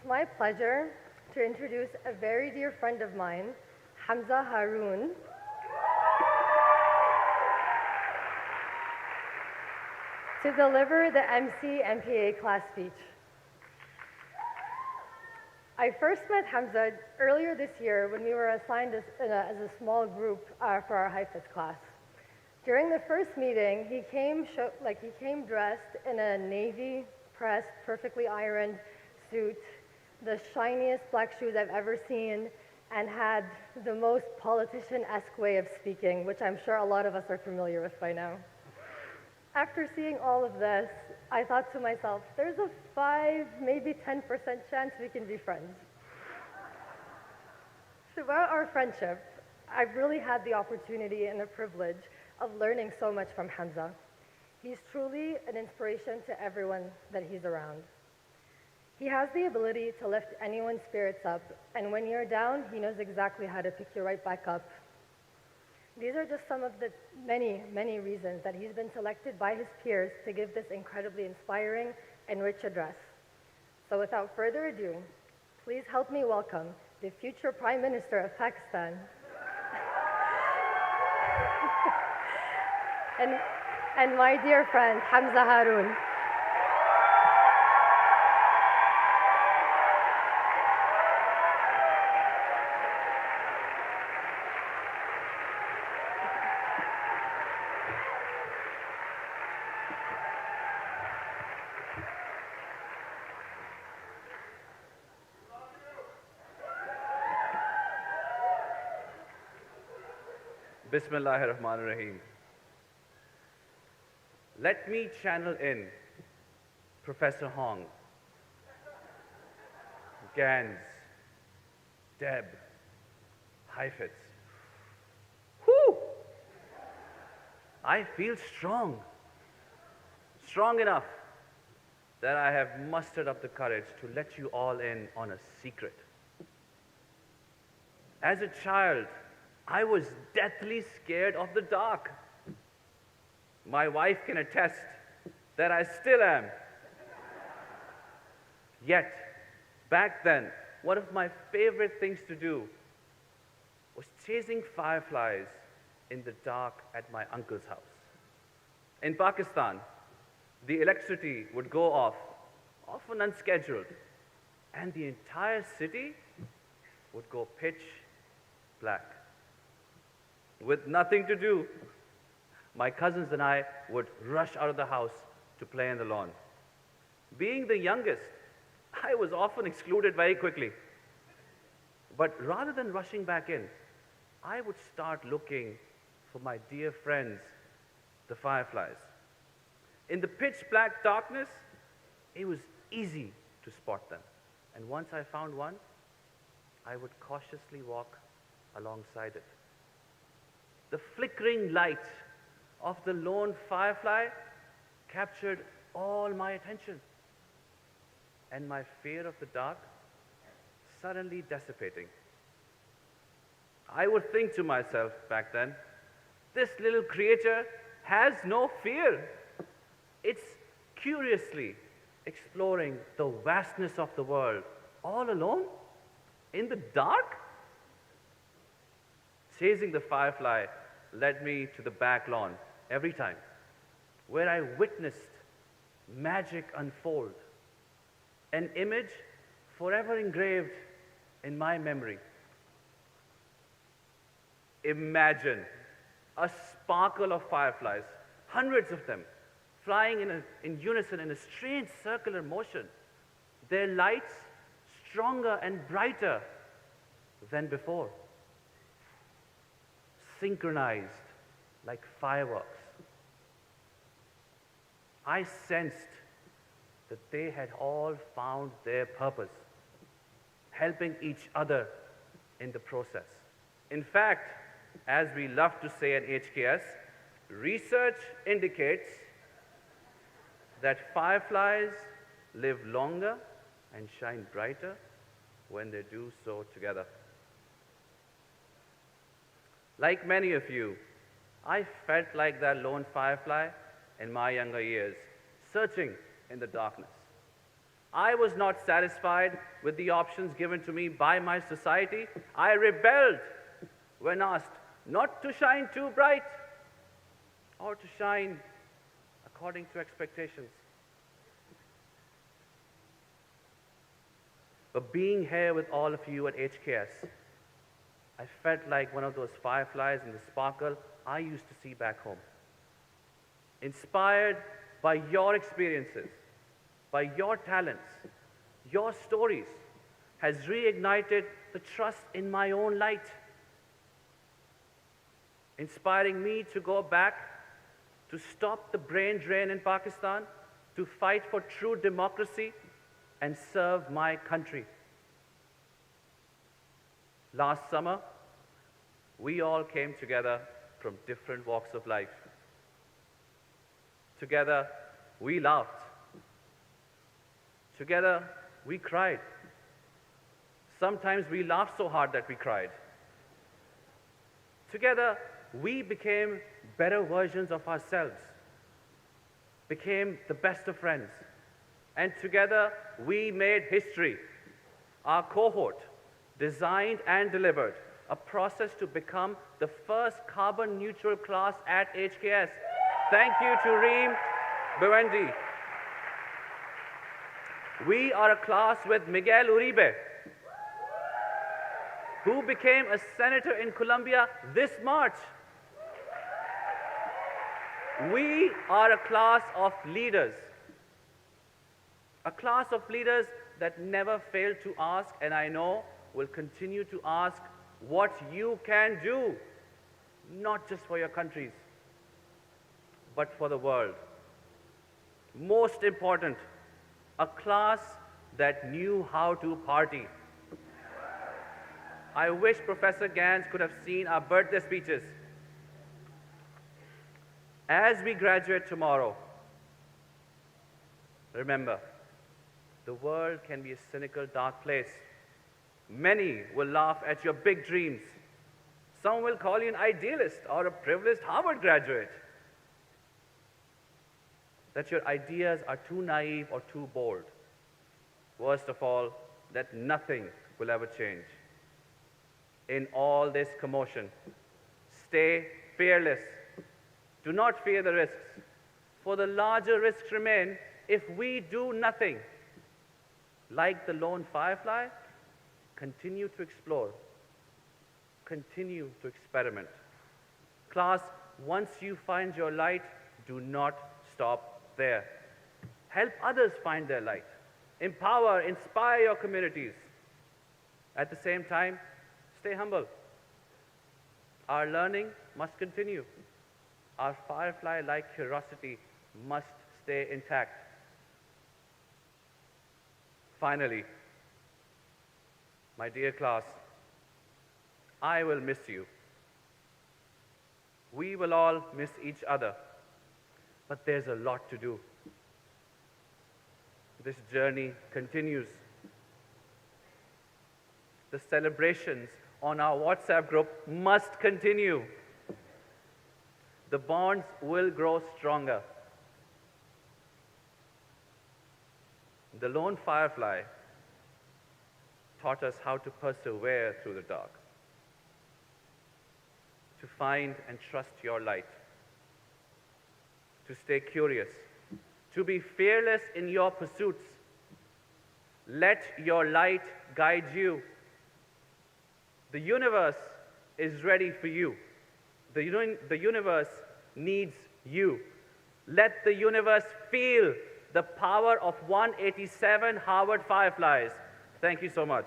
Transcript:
It's my pleasure to introduce a very dear friend of mine, Hamza Haroon, to deliver the MC MPA class speech. I first met Hamza earlier this year when we were assigned as a small group for our Haifetz class. During the first meeting, he came dressed in a navy pressed, perfectly ironed suit, the shiniest black shoes I've ever seen, and had the most politician-esque way of speaking, which I'm sure a lot of us are familiar with by now. After seeing all of this, I thought to myself, there's a 5, maybe 10% chance we can be friends. Throughout our friendship, I've really had the opportunity and the privilege of learning so much from Hamza. He's truly an inspiration to everyone that he's around. He has the ability to lift anyone's spirits up, and when you're down, he knows exactly how to pick you right back up. These are just some of the many, many reasons that he's been selected by his peers to give this incredibly inspiring and rich address. So without further ado, please help me welcome the future Prime Minister of Pakistan, and my dear friend, Hamza Haroon. Bismillahirrahmanirrahim. Let me channel in Professor Hong, Gans, Deb, Heifetz. Whew! I feel strong enough that I have mustered up the courage to let you all in on a secret. As a child, I was deathly scared of the dark. My wife can attest that I still am. Yet, back then, one of my favorite things to do was chasing fireflies in the dark at my uncle's house. In Pakistan, the electricity would go off, often unscheduled, and the entire city would go pitch black. With nothing to do, my cousins and I would rush out of the house to play in the lawn. Being the youngest, I was often excluded very quickly. But rather than rushing back in, I would start looking for my dear friends, the fireflies. In the pitch black darkness, it was easy to spot them. And once I found one, I would cautiously walk alongside it. The flickering light of the lone firefly captured all my attention, and my fear of the dark suddenly dissipating. I would think to myself back then, this little creature has no fear. It's curiously exploring the vastness of the world all alone in the dark. Chasing the firefly led me to the back lawn every time, where I witnessed magic unfold, an image forever engraved in my memory. Imagine a sparkle of fireflies, hundreds of them, flying in unison in a strange circular motion, their lights stronger and brighter than before, synchronized like fireworks. I sensed that they had all found their purpose, helping each other in the process. In fact, as we love to say at HKS, research indicates that fireflies live longer and shine brighter when they do so together. Like many of you, I felt like that lone firefly in my younger years, searching in the darkness. I was not satisfied with the options given to me by my society. I rebelled when asked not to shine too bright or to shine according to expectations. But being here with all of you at HKS, I felt like one of those fireflies in the sparkle I used to see back home. Inspired by your experiences, by your talents, your stories, has reignited the trust in my own light, inspiring me to go back, to stop the brain drain in Pakistan, to fight for true democracy and serve my country. Last summer, we all came together from different walks of life. Together, we laughed. Together, we cried. Sometimes we laughed so hard that we cried. Together, we became better versions of ourselves, became the best of friends. And together, we made history. Our cohort designed and delivered a process to become the first carbon-neutral class at HKS. Thank you to Reem Bewendi. We are a class with Miguel Uribe, who became a senator in Colombia this March. We are a class of leaders that never failed to ask, and I know will continue to ask, what you can do, not just for your countries, but for the world. Most important, a class that knew how to party. I wish Professor Gans could have seen our birthday speeches. As we graduate tomorrow, remember, the world can be a cynical, dark place. Many will laugh at your big dreams. Some will call you an idealist or a privileged Harvard graduate. That your ideas are too naive or too bold. Worst of all, that nothing will ever change. In all this commotion, stay fearless. Do not fear the risks, for the larger risks remain if we do nothing. Like the Lone Firefly, continue to explore, continue to experiment. Class, once you find your light, do not stop there. Help others find their light. Empower, inspire your communities. At the same time, stay humble. Our learning must continue. Our firefly-like curiosity must stay intact. Finally, my dear class, I will miss you. We will all miss each other, but there's a lot to do. This journey continues. The celebrations on our WhatsApp group must continue. The bonds will grow stronger. The Lone Firefly taught us how to persevere through the dark, to find and trust your light, to stay curious, to be fearless in your pursuits. Let your light guide you. The universe is ready for you. The universe needs you. Let the universe feel the power of 187 Harvard Fireflies. Thank you so much.